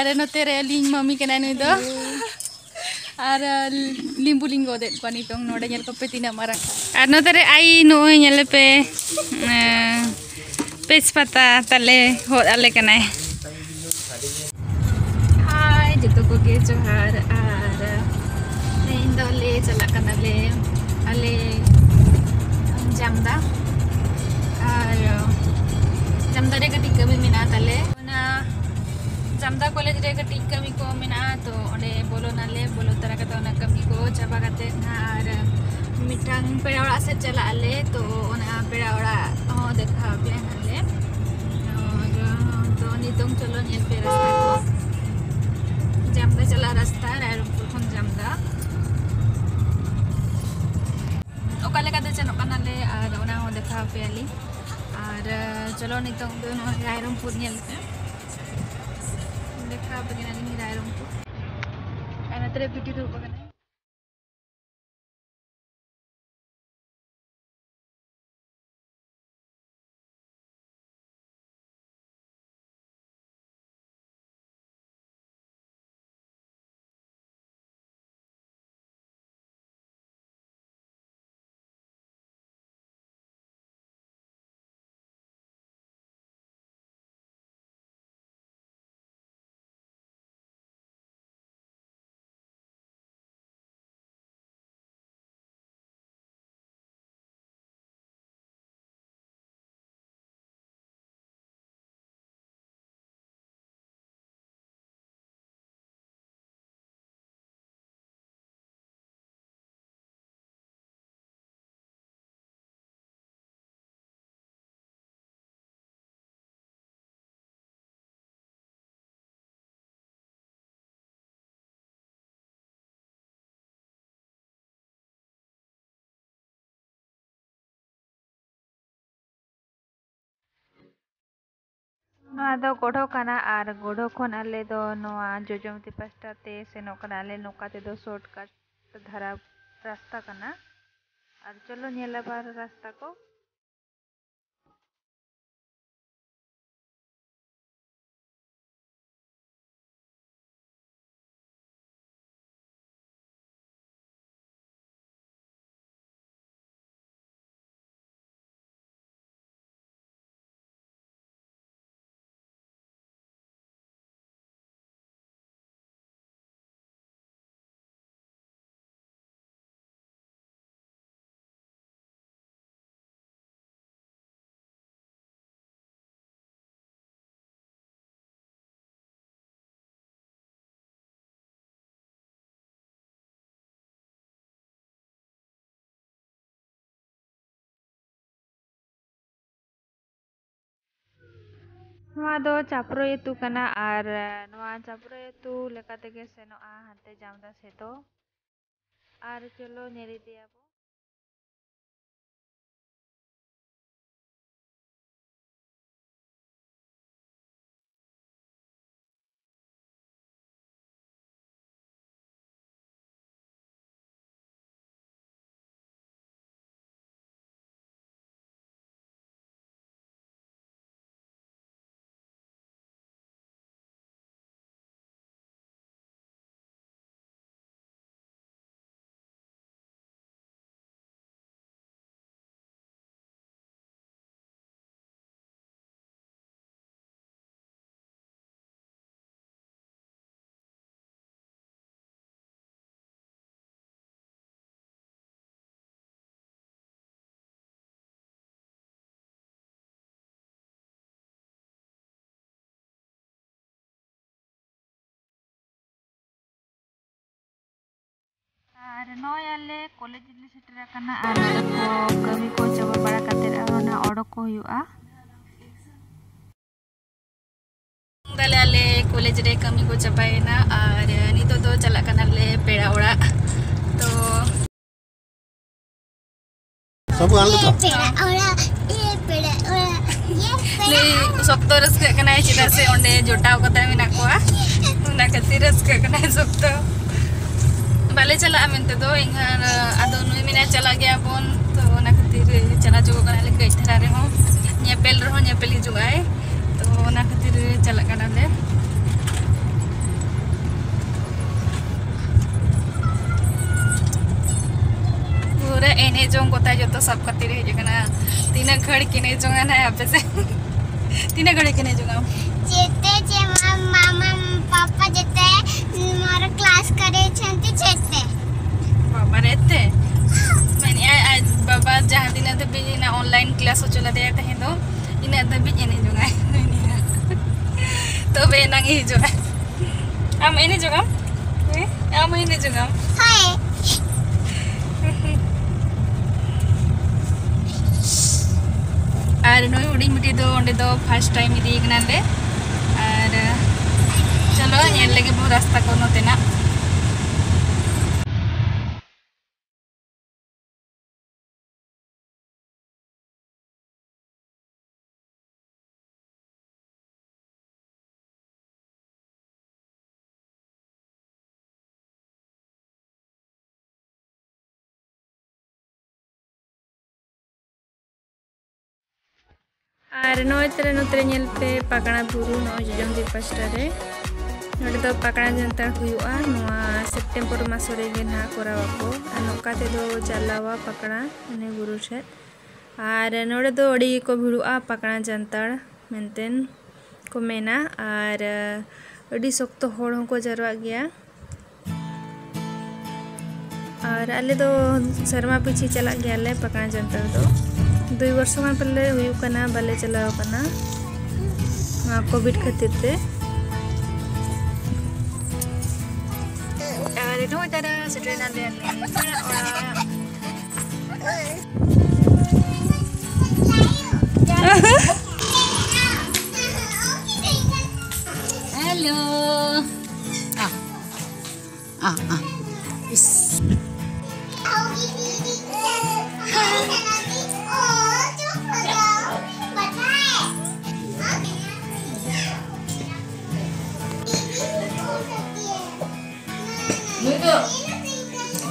और नोते रे लिंग मम्मी के नानी दो और लिंबू लिंगो दे को नितोंग नोडे नेल को पे तीना मारा और नोते रे आई नो नेल पे तेजपत्ता तले हो आले कनाय हाय जतो को के जोहार और इन दोले चला कनाले आले जामदा और जामदा रे कटी कमी मिना तले ना जामदा कॉलेज रे कटी कमी को मिना तो ओडे बोलो नाले बोलो तरा का तो ना कमी को चाबा काते ना और मिठांग पेड़ा ओड़ा से चला आले तो ओना पेड़ा ओड़ा हो देखा पे नाले और तो नितोंग चलो नेल पे रास्ता को जामदा चला रास्ता रायरंगपुर खन जामदा ओकाले काते चनो कनाले और ओना हो देखा पे आली और चलो नितोंग दो रायरंगपुर नेल पे देखा पे नाली रायरंगपुर एना तेरे वीडियो दो बगना गोढ़ो काना और गोढ़ो खन आले दो नोआ जोजमती पास्टा ते सेनो काना आले नोका ते दो शॉर्टकट धारा रास्ता काना और चलो नेला बार रास्ता को चापरो एतु कना और चापरो एतु लेका तेगे सेनोआ हाते जामदा सेतो और चलो नेरी दियाबो और नोयाले कॉलेज ले सेटरा कना और को कमी को चाबा बड़ा काते ना ओडो को हुआ दाले कॉलेज रे कमी को चाबायना और नितो तो चला कना ले पेड़ा ओड़ा तो सब आलो तो पेड़ा ओड़ा ले सप्तो रस्क कना चिदा से ओंडे जोटाव कता मिना कोआ ना खातिर रस्क कना सप्तो बाले चला मेनते दो इंगार आदो नुई मिना चला गया बोन तो ना खातिर चला जोगो कना ले गइथरा रे हो नेपेल रो नेपेल जुगाय तो ना खातिर चला कना ले एने जोंग कोता जो तो सब खातिर हिजुगना तीना घड़ी किने जोंगा ना आपे से तीना घड़ी किने जोंगा जेते जे मामा पापा जेते मारा क्लास करे छंती जेते बाबा रहते मैंने आज बाबा जहाँ दिन तो भी ना ऑनलाइन क्लास हो चला दिया था हिंदू इन्हें तो भी एने जोंगा तो वे नंगी हिजुगा am ini juga am ini juga हाय और नई उड़ी मिट्टी दो ओंडे दो फर्स्ट टाइम इदी कनाले और चलो ये लगे बहुत रास्ता को नोते ना और नोतरे नोतरे पे पकड़ा बुरु नो जोजों दी पास्टारे नोडे दो पकड़ा जनता हुआ नोआ सेप्टेम्बर मासरे गे ना कोरावाको नोकाते दो चलावा पकड़ा ने बुरु से और नोडे दो अड़ी को भिड़ुआ पकड़ा जनता मेंटेन को मेना और अड़ी सख्त होड़ को जरवा गया और आले दो शर्मा पीछे चला गया ले पकड़ा जनता दो 2 वर्ष में पहले हुआ बाले चलाव कोविड खातिर ते हेलो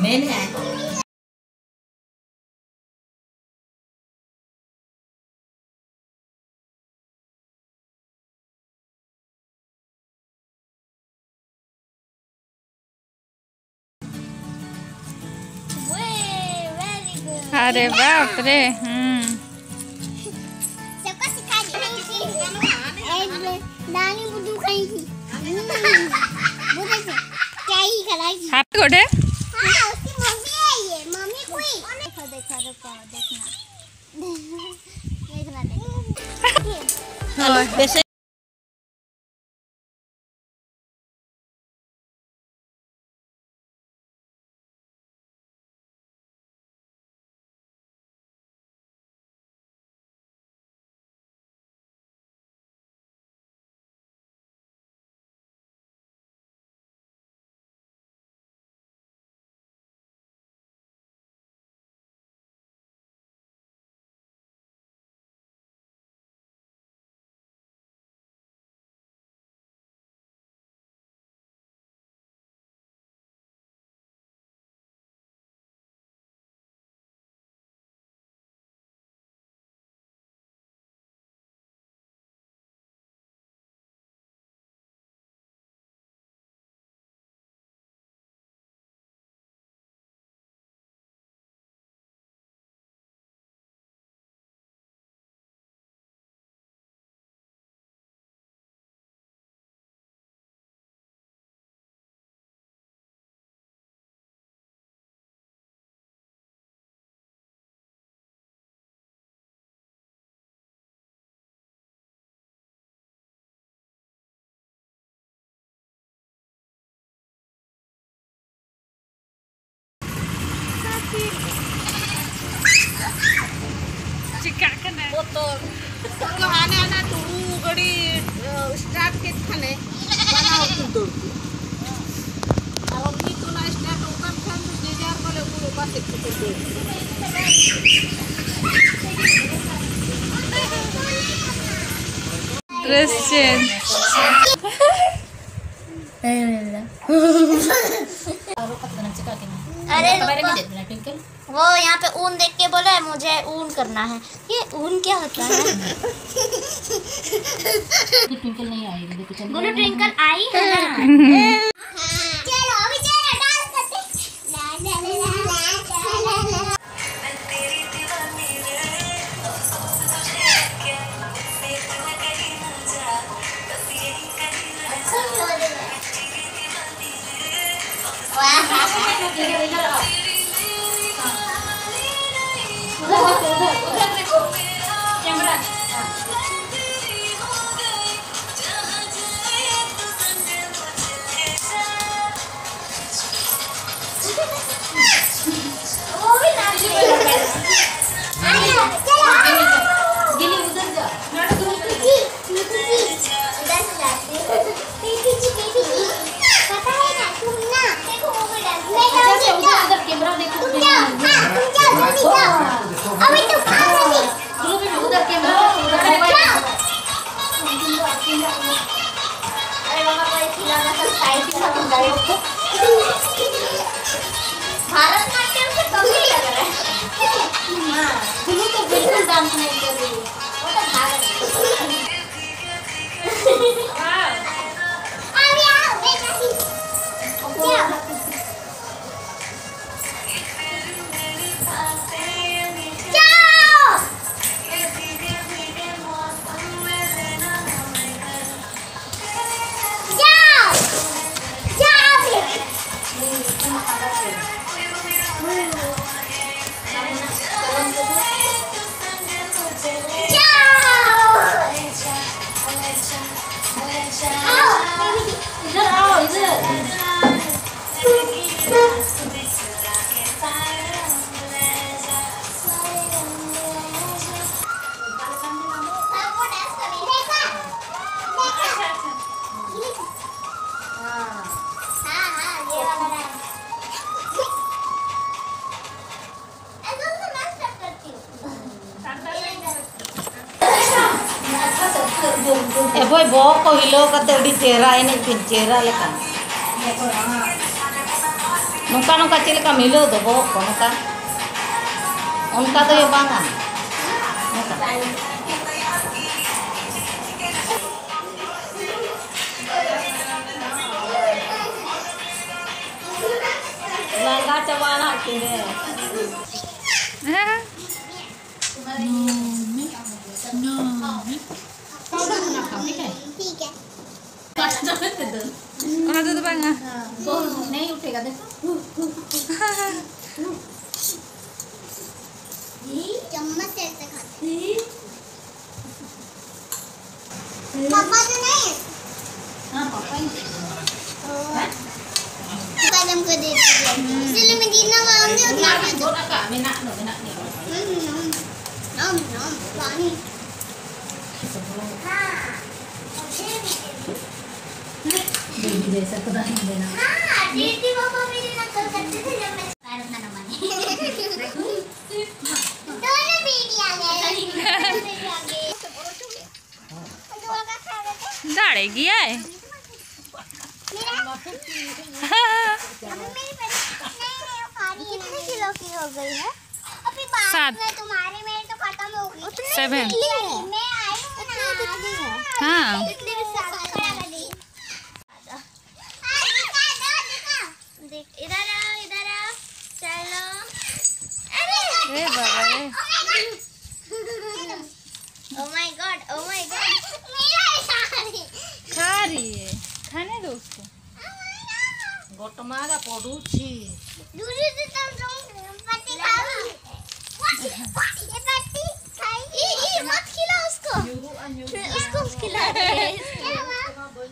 मेन है अरे बाप रे सबको सिखा दी नानी बुद्धू खाएगी बुद्धू से क्या ही कराएगी हाथ गोड़े हाँ उसकी मम्मी है ये मम्मी कोई देखो देखो रुको देखना देखना वैसे motor kalau anak-anak turu gadi start ke khane bana hotu kalau gitu na start okan khan to jejar bole puro pase kutu dress change अरे वो यहाँ पे ऊन देख के बोला है मुझे ऊन करना है ये ऊन क्या होता है ट्विंकल नहीं आई बोलो ट्विंकल आई है ना चलो अभी चलो डांस करते भारतनाट्यम से कम ही लग रहा है। तुम तो बिल्कुल डांस नहीं कर रही हो, वो तो भाग रही अभी आओ बेटा जी। इधर आओ इधर। ए boy bawa ko hilo kata di cera ini pin cera lekan. Nungka cilika milo do bawa ko nungka. Unka to yo bangan. Nungka. Langga cawana kinde. ठीक है। कहाँ तो बांगा नहीं उठेगा देख। चम्मच से ऐसे खाते पापा तो नहीं है। हाँ पापा ही कदम को दे इसलिए मैं जितना मांगती हूँ उतना दे दो। मिना nih. नम नम पानी हाँ Baby जैसा खुदा नहीं देना। हाँ दीदी पापा मेरी नकल करते थे जब मैं पैर में नमन दोनों बेबी आ गए दाड़े गया है कितने किलो की हो गई है अभी बाद 7 में तुम्हारे मेरे तो खत्म हो गई 7 मैं आई हूँ ना हाँ इतने भी सारा खड़ा कर दी देख इधर आओ चलो अरे बाबा ओ माय गॉड मेरा सारी खा रही है खाने दो उसको गोटमागा पड़ूची। दूसरी से तुम पत्ती खाओ ये पत्ती खाई ये मत खिलाओ उसको खिला दे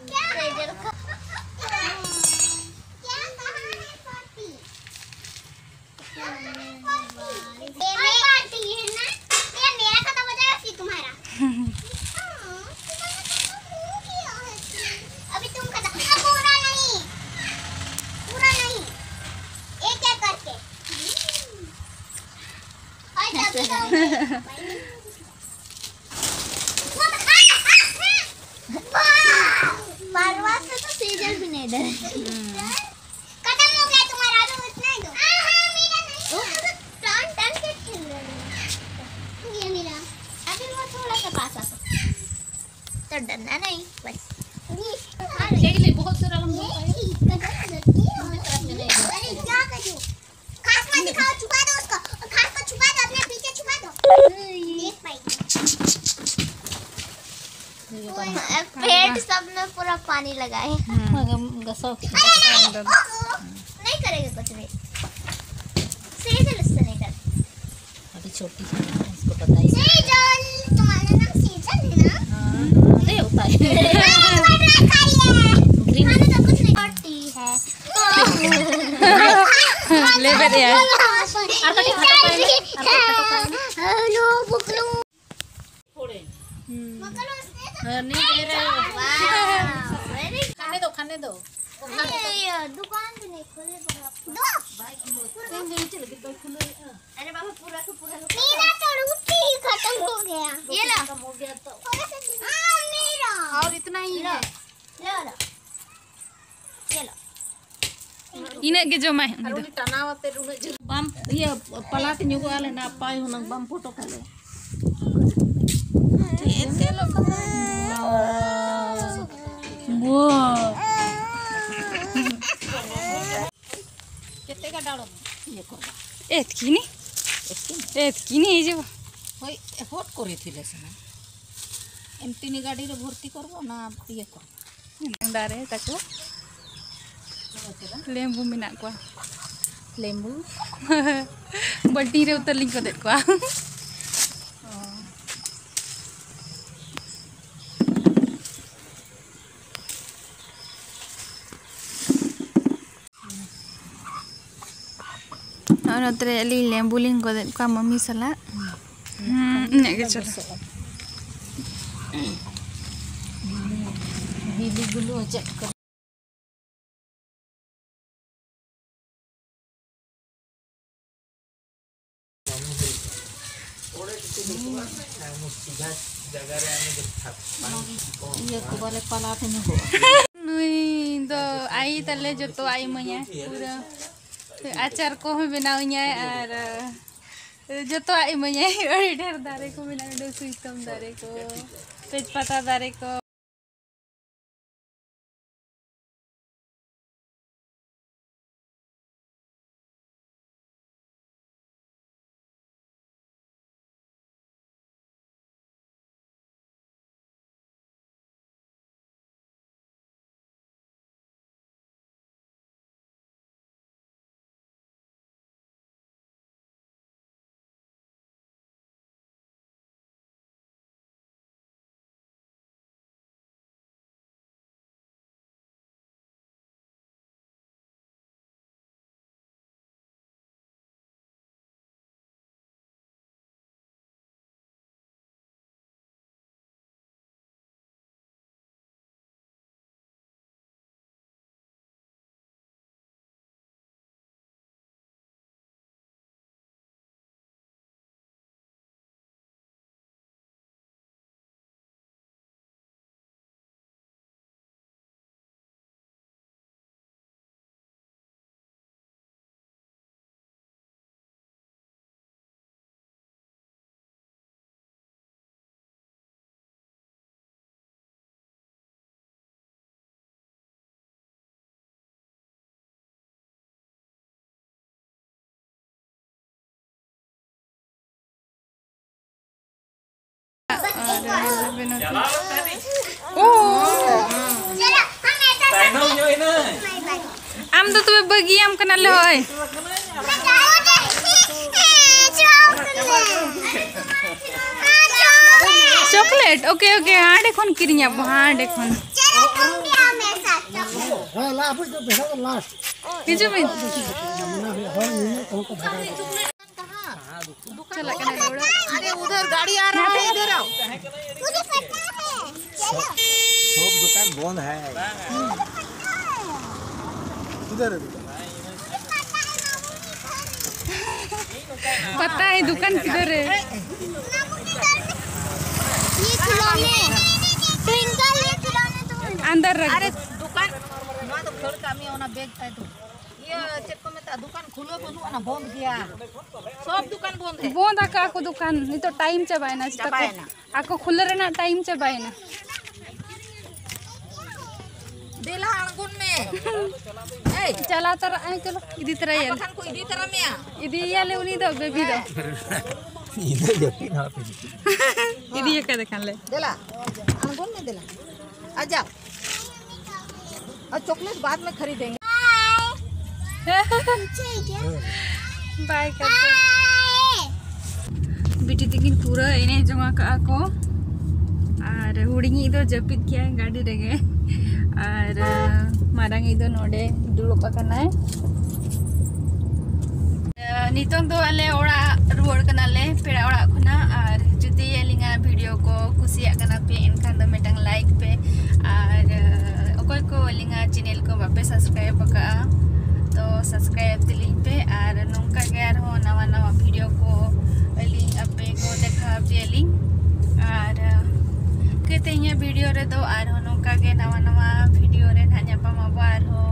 क्या देखो क्या कहा है पत्ती ये पत्ती है ना ये मेरा खत्म हो जाएगा फिर तुम्हारा अभी तुम खत्म पूरा नहीं एक एक करके परवास से तो सीजर भी नहीं डरे खत्म हो गया तुम्हारा अभी उतना ही दो मेरा नहीं टर्न के खेल रहे हैं ये मेरा अभी वो थोड़ा सा पास आ तो डरना नहीं बस लिए बहुत सारा लंबा है। अरे क्या करूं खास मत दिखाओ छुपा दो उसको खास को छुपा दो अपने पीछे छुपा दो देख पाएगी पेट सब में पूरा पानी लगाए गसो नहीं करेगा कुछ भी सेजल उससे नहीं कर अभी छोटी है इसको पता ही सेजल तुम्हारा नाम सेजल है ना नहीं होता है ग्रीन मैंने तो कुछ नहीं छोटी है ले बेटे यार हेलो बुकलू थोड़े बुकलू उसने नहीं दे रहे हो वेरी खाने दो दुकान भी नहीं खोले दो अरे बाबा पूरा का पूरा मेरा तो रोटी खत्म हो गया ये लो खत्म हो गया तो थोड़ा सा हां मेरा और इतना ही है ले लो ये लो इन्हें के जो मैं उनी टनावते रुने बम ये पलाट ᱧᱩᱜᱚ आले ना पाय हुनंग बम फोटो खाले एते लोग वो केते का डालो ये को एतकिनी ए जो होय एफोर्ड करिथिले सना एमतीनी गाड़ी रे भर्ती करबो ना ये को दारे ताको लेम्बू मिना को लेम्बू बल्टी रे उतर लिंक दे को और उतरे अली लेम्बू लिंक दे को मम्मी सला ने के चलो बीबी गुलो चेक कर ये को बारे पलाट ᱧᱩᱜᱚ नुई दो आई तले जो तो आई मैया पूरा आचार को हम बनाऊंगा और जो तो आई मैया और ढेर दारे को बनाऊंगा सुईतम दारे को तेजपत्ता दारे को आम तो तुम्हें बगी आम कना ले होय चॉकलेट ओके ओके हाँ देखोन किरिया हाँ देखोन किजु में चला कना लोड़ा अरे उधर गाड़ी आ रहा है इधर आओ सब दुकान बंद है किधर है दुकान पता है दुकान किधर है ये खिलौने ट्विंकल ये खिलौने तो अंदर रख अरे दुकान नवा तो छोड़ का मैं ओना बैग था तो ये चेक को में ता दुकान खुलो बनु ना बंद किया सब दुकान बंद है बोंद आको दुकान नहीं तो टाइम चबाय ना आको खुले रहना टाइम चबाय ना देला अंगुन में ए चला तर आए चलो इदी तरह ये खान को इदी तरह में आ इदी ये ले उनी दो बेबी दो इधर देखी ना पे इदी ये का देखान ले देला अंगुन में देला आ जाओ और चॉकलेट बाद में खरीदेंगे ठीक है बाय करते बिटी तकिन पूरा एने जमा का को और हुडिंगी दो जपित किया गाड़ी रेगे और मारांगी दो नोडे दुड़ुब आकनाय नितों दो आले ओड़ा रुवाड़ कनाले पेड़ा ओड़ा खुना और जुदी एलिंगा वीडियो को कुसिया कना पे इनखान दो मेटंग लाइक पे और ओकोय को एलिंगा चैनल को वापे सब्सक्राइब बका तो सब्सक्राइब दिलिंग पे और नोंका गैर हो नवा नवा वीडियो को लिंक अपे को देखा बिलिंग और कहते हैं वीडियो रे दो और नोंका के नवा नवा वीडियो रे नान्या पामा बार हो